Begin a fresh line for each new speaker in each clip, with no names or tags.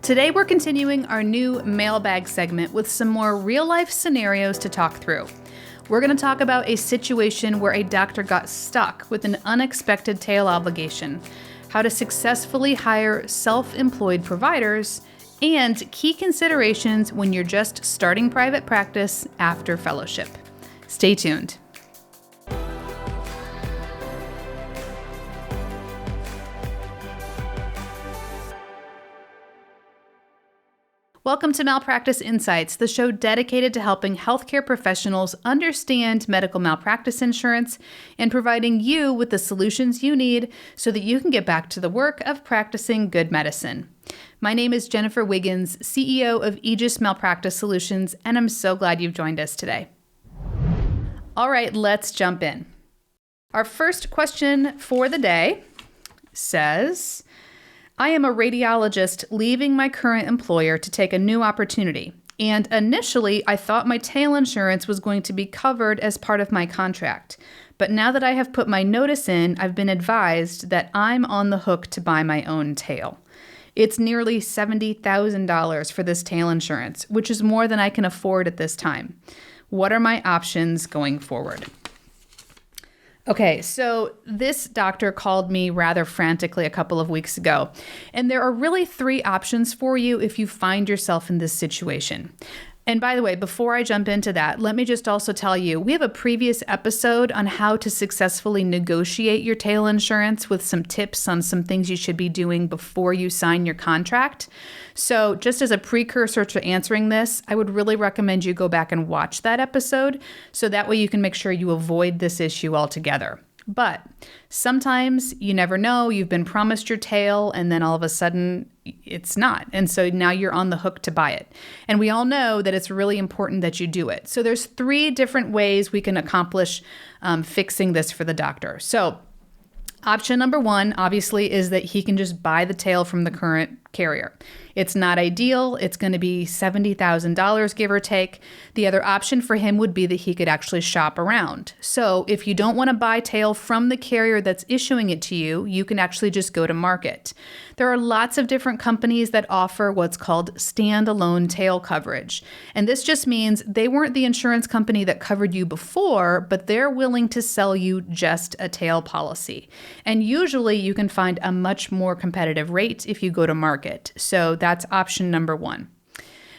Today we're continuing our new Mailbag segment with some more real-life scenarios to talk through. We're going to talk about a situation where a doctor got stuck with an unexpected tail obligation, how to successfully hire self-employed providers, and key considerations when you're just starting private practice after fellowship. Stay tuned. Welcome to Malpractice Insights, the show dedicated to helping healthcare professionals understand medical malpractice insurance and providing you with the solutions you need so that you can get back to the work of practicing good medicine. My name is Jennifer Wiggins, CEO of Aegis Malpractice Solutions, and I'm so glad you've joined us today. All right, let's jump in. Our first question for the day says, I am a radiologist leaving my current employer to take a new opportunity, and initially I thought my tail insurance was going to be covered as part of my contract. But now that I have put my notice in, I've been advised that I'm on the hook to buy my own tail. It's nearly $70,000 for this tail insurance, which is more than I can afford at this time. What are my options going forward? Okay, so this doctor called me rather frantically a couple of weeks ago, and there are really three options for you if you find yourself in this situation. And by the way, before I jump into that, let me just also tell you, we have a previous episode on how to successfully negotiate your tail insurance with some tips on some things you should be doing before you sign your contract. So just as a precursor to answering this, I would really recommend you go back and watch that episode so that way you can make sure you avoid this issue altogether. But sometimes you never know, you've been promised your tail and then all of a sudden it's not. And so now you're on the hook to buy it. And we all know that it's really important that you do it. So there's three different ways we can accomplish fixing this for the doctor. So option number one, obviously, is that he can just buy the tail from the current carrier. It's not ideal. It's going to be $70,000, give or take. The other option for him would be that he could actually shop around. So if you don't want to buy tail from the carrier that's issuing it to you, you can actually just go to market. There are lots of different companies that offer what's called standalone tail coverage. And this just means they weren't the insurance company that covered you before, but they're willing to sell you just a tail policy. And usually you can find a much more competitive rate if you go to market. So that's option number one.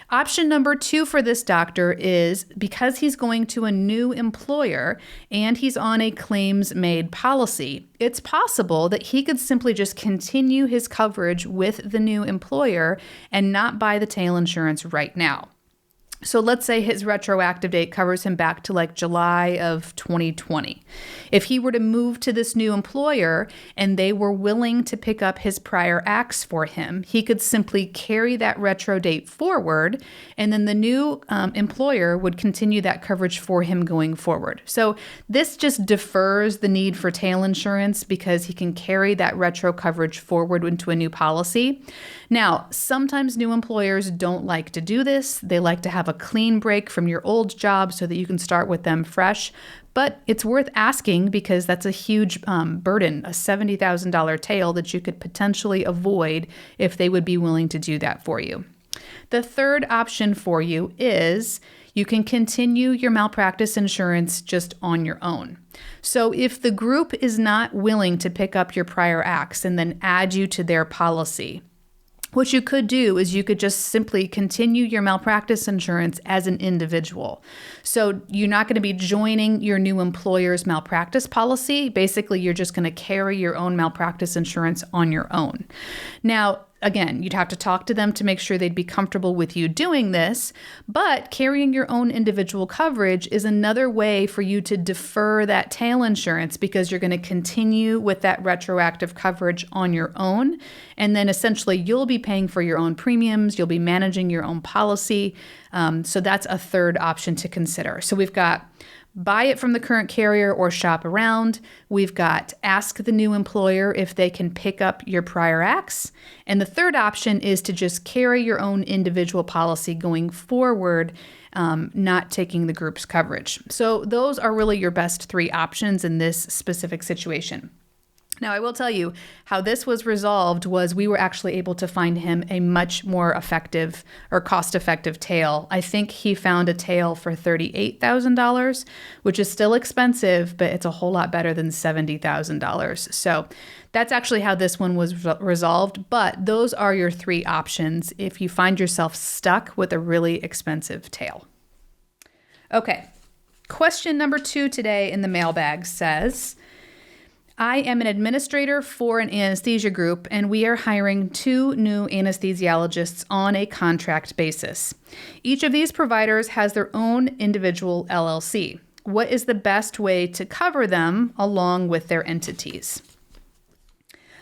Option number two for this doctor is because he's going to a new employer and he's on a claims-made policy, it's possible that he could simply just continue his coverage with the new employer and not buy the tail insurance right now. So let's say his retroactive date covers him back to like July of 2020. If he were to move to this new employer and they were willing to pick up his prior acts for him, he could simply carry that retro date forward, and then the new employer would continue that coverage for him going forward. So this just defers the need for tail insurance because he can carry that retro coverage forward into a new policy. Now, sometimes new employers don't like to do this. They like to have a clean break from your old job so that you can start with them fresh. But it's worth asking because that's a huge burden, a $70,000 tail that you could potentially avoid if they would be willing to do that for you. The third option for you is you can continue your malpractice insurance just on your own. So if the group is not willing to pick up your prior acts and then add you to their policy, what you could do is you could just simply continue your malpractice insurance as an individual. So you're not going to be joining your new employer's malpractice policy. Basically, you're just going to carry your own malpractice insurance on your own. Now, again, you'd have to talk to them to make sure they'd be comfortable with you doing this, but carrying your own individual coverage is another way for you to defer that tail insurance because you're going to continue with that retroactive coverage on your own. And then essentially you'll be paying for your own premiums, you'll be managing your own policy. So that's a third option to consider. So we've got buy it from the current carrier or shop around. We've got ask the new employer if they can pick up your prior acts. And the third option is to just carry your own individual policy going forward, not taking the group's coverage. So those are really your best three options in this specific situation. Now, I will tell you how this was resolved was we were actually able to find him a much more effective or cost-effective tail. I think he found a tail for $38,000, which is still expensive, but it's a whole lot better than $70,000. So that's actually how this one was resolved. But those are your three options if you find yourself stuck with a really expensive tail. Okay, question number 2 today in the mailbag says, I am an administrator for an anesthesia group, and we are hiring 2 new anesthesiologists on a contract basis. Each of these providers has their own individual LLC. What is the best way to cover them along with their entities?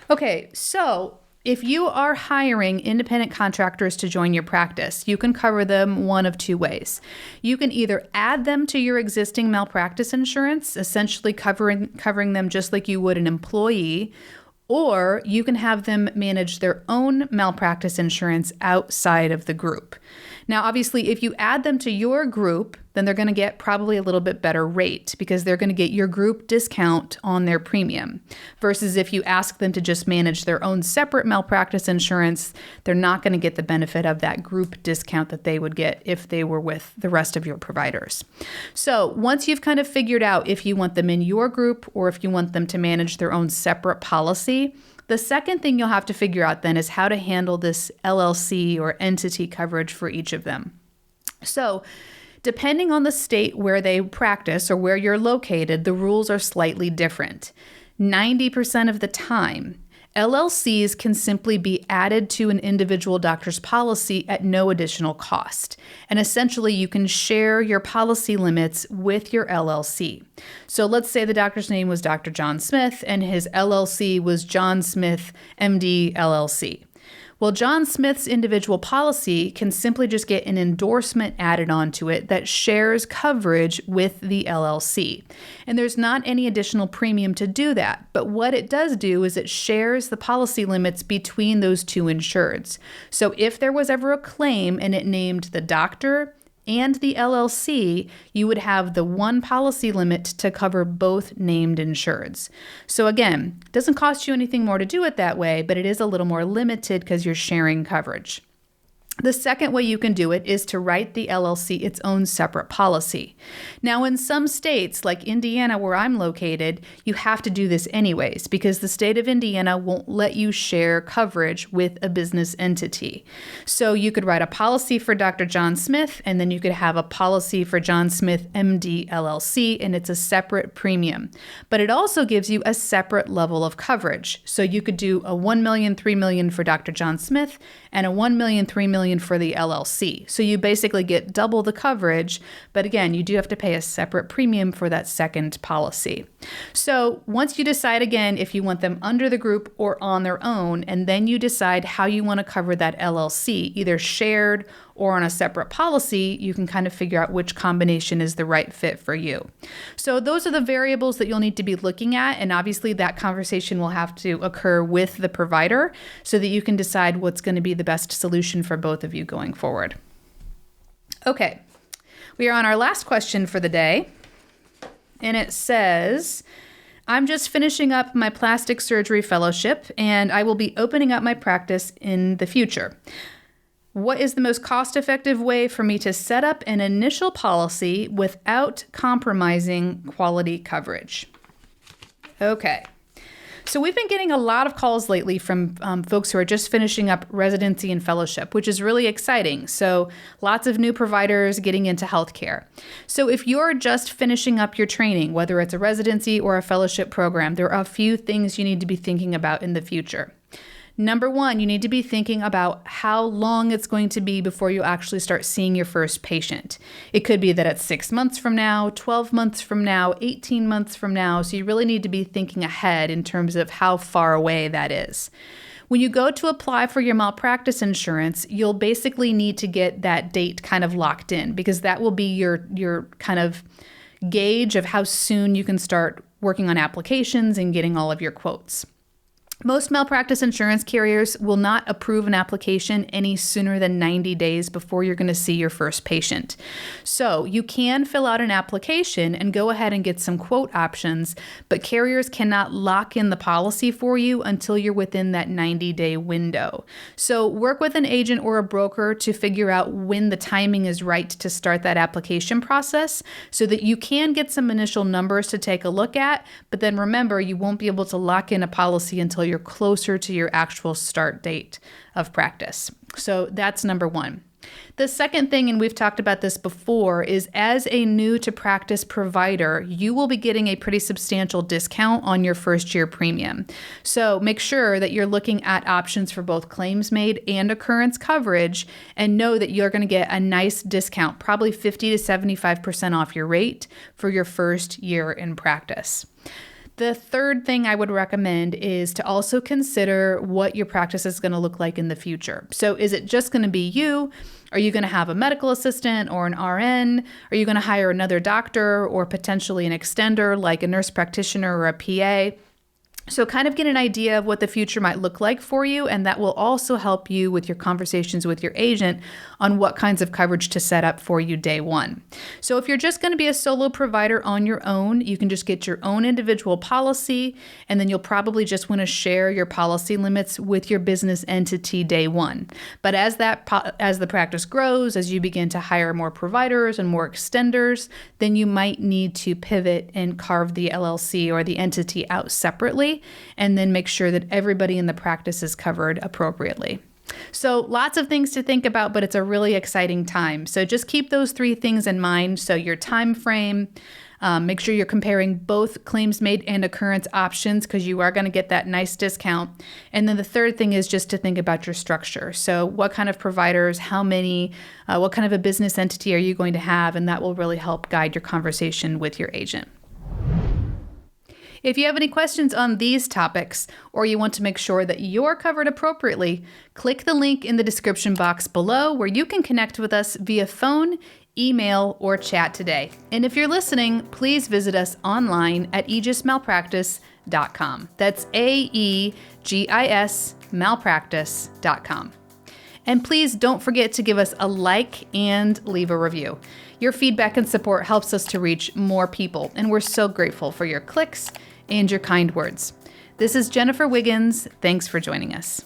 Okay, so if you are hiring independent contractors to join your practice, you can cover them one of 2 ways. You can either add them to your existing malpractice insurance, essentially covering them just like you would an employee, or you can have them manage their own malpractice insurance outside of the group. Now, obviously, if you add them to your group, then they're going to get probably a little bit better rate because they're going to get your group discount on their premium. Versus if you ask them to just manage their own separate malpractice insurance, they're not going to get the benefit of that group discount that they would get if they were with the rest of your providers. So once you've kind of figured out if you want them in your group or if you want them to manage their own separate policy, the second thing you'll have to figure out then is how to handle this LLC or entity coverage for each of them. So depending on the state where they practice or where you're located, the rules are slightly different. 90% of the time, LLCs can simply be added to an individual doctor's policy at no additional cost. And essentially, you can share your policy limits with your LLC. So let's say the doctor's name was Dr. John Smith and his LLC was John Smith, MD, LLC. Well, John Smith's individual policy can simply just get an endorsement added onto it that shares coverage with the LLC. And there's not any additional premium to do that. But what it does do is it shares the policy limits between those 2 insureds. So if there was ever a claim and it named the doctor and the LLC, you would have the one policy limit to cover both named insureds. So again, it doesn't cost you anything more to do it that way, but it is a little more limited because you're sharing coverage. The second way you can do it is to write the LLC its own separate policy. Now, in some states, like Indiana, where I'm located, you have to do this anyways because the state of Indiana won't let you share coverage with a business entity. So you could write a policy for Dr. John Smith, and then you could have a policy for John Smith, MD, LLC, and it's a separate premium. But it also gives you a separate level of coverage. So you could do a $1 million, $3 million for Dr. John Smith and a $1 million, $3 million for the LLC. So you basically get double the coverage, but again, you do have to pay a separate premium for that second policy. So once you decide again if you want them under the group or on their own, and then you decide how you want to cover that LLC, either shared or on a separate policy, you can kind of figure out which combination is the right fit for you. So those are the variables that you'll need to be looking at, and obviously that conversation will have to occur with the provider so that you can decide what's going to be the best solution for both of you going forward. Okay, we are on our last question for the day, and it says, I'm just finishing up my plastic surgery fellowship, and I will be opening up my practice in the future. What is the most cost-effective way for me to set up an initial policy without compromising quality coverage? Okay. So we've been getting a lot of calls lately from folks who are just finishing up residency and fellowship, which is really exciting. So lots of new providers getting into healthcare. So if you're just finishing up your training, whether it's a residency or a fellowship program, there are a few things you need to be thinking about in the future. Number 1, you need to be thinking about how long it's going to be before you actually start seeing your first patient. It could be that it's 6 months from now, 12 months from now, 18 months from now. So you really need to be thinking ahead in terms of how far away that is. When you go to apply for your malpractice insurance, you'll basically need to get that date kind of locked in because that will be your kind of gauge of how soon you can start working on applications and getting all of your quotes. Most malpractice insurance carriers will not approve an application any sooner than 90 days before you're going to see your first patient. So you can fill out an application and go ahead and get some quote options, but carriers cannot lock in the policy for you until you're within that 90-day window. So work with an agent or a broker to figure out when the timing is right to start that application process so that you can get some initial numbers to take a look at, but then remember, you won't be able to lock in a policy until you're closer to your actual start date of practice. So that's number one. The second thing, and we've talked about this before, is as a new to practice provider, you will be getting a pretty substantial discount on your first year premium. So make sure that you're looking at options for both claims made and occurrence coverage, and know that you're going to get a nice discount, probably 50 to 75% off your rate for your first year in practice. The third thing I would recommend is to also consider what your practice is going to look like in the future. So is it just going to be you? Are you going to have a medical assistant or an RN? Are you going to hire another doctor or potentially an extender like a nurse practitioner or a PA? So kind of get an idea of what the future might look like for you, and that will also help you with your conversations with your agent on what kinds of coverage to set up for you day one. So if you're just going to be a solo provider on your own, you can just get your own individual policy, and then you'll probably just want to share your policy limits with your business entity day one. But as the practice grows, as you begin to hire more providers and more extenders, then you might need to pivot and carve the LLC or the entity out separately, and then make sure that everybody in the practice is covered appropriately. So lots of things to think about, but it's a really exciting time. So just keep those three things in mind. So your time frame, make sure you're comparing both claims made and occurrence options because you are going to get that nice discount. And then the third thing is just to think about your structure. So what kind of providers, how many, what kind of a business entity are you going to have? And that will really help guide your conversation with your agent. If you have any questions on these topics, or you want to make sure that you're covered appropriately, click the link in the description box below where you can connect with us via phone, email, or chat today. And if you're listening, please visit us online at aegismalpractice.com. That's AEGIS malpractice.com. And please don't forget to give us a like and leave a review. Your feedback and support helps us to reach more people, and we're so grateful for your clicks and your kind words. This is Jennifer Wiggins. Thanks for joining us.